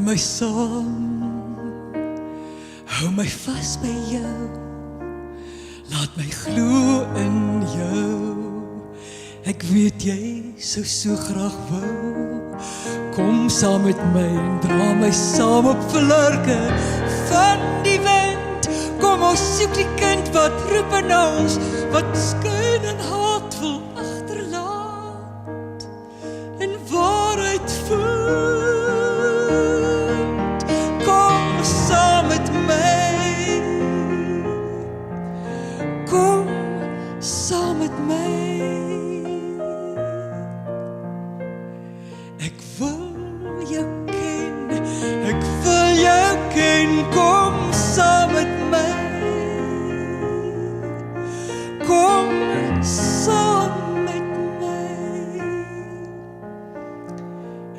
my saam, hou my vas by jou, laat my glo in jou. Ek weet jy sou so graag wou, kom saam met my en dra my saam op vlerke van die wind. Kom ons soek die kind wat roep in ons, wat skyn en haatvol agterlaat, en waarheid vind. Kom saam met my, kom saam met my. Ek wil jou ken, ek wil jou ken, kom saam met my. Kom saam met my.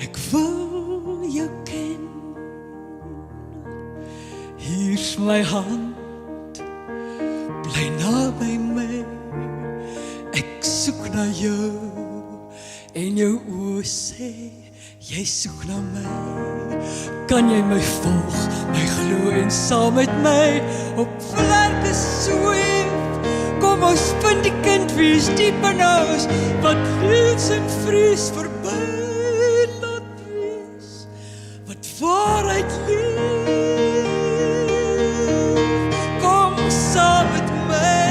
Ek wil jou ken. Hier's my hand, bly naby my. Ek soek na jou en jou oë sê, jy soek na my. Kan jy my volg, my glo en saam met my op vlerke sweef? Kom ons vind die kind wie is diep in ons, wat vrees en vrees verby laat wees, wat waarheid leef. Kom saam met my,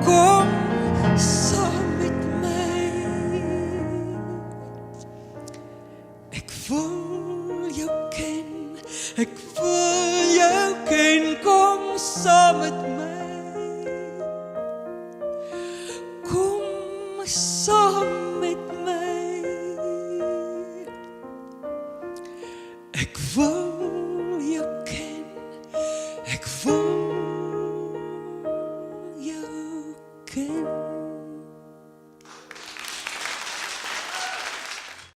kom saam met my. Ek wil jou ken, ek wil jou ken, kom saam met my. Kom saam met my. Ek wil jou ken, ek wil jou ken.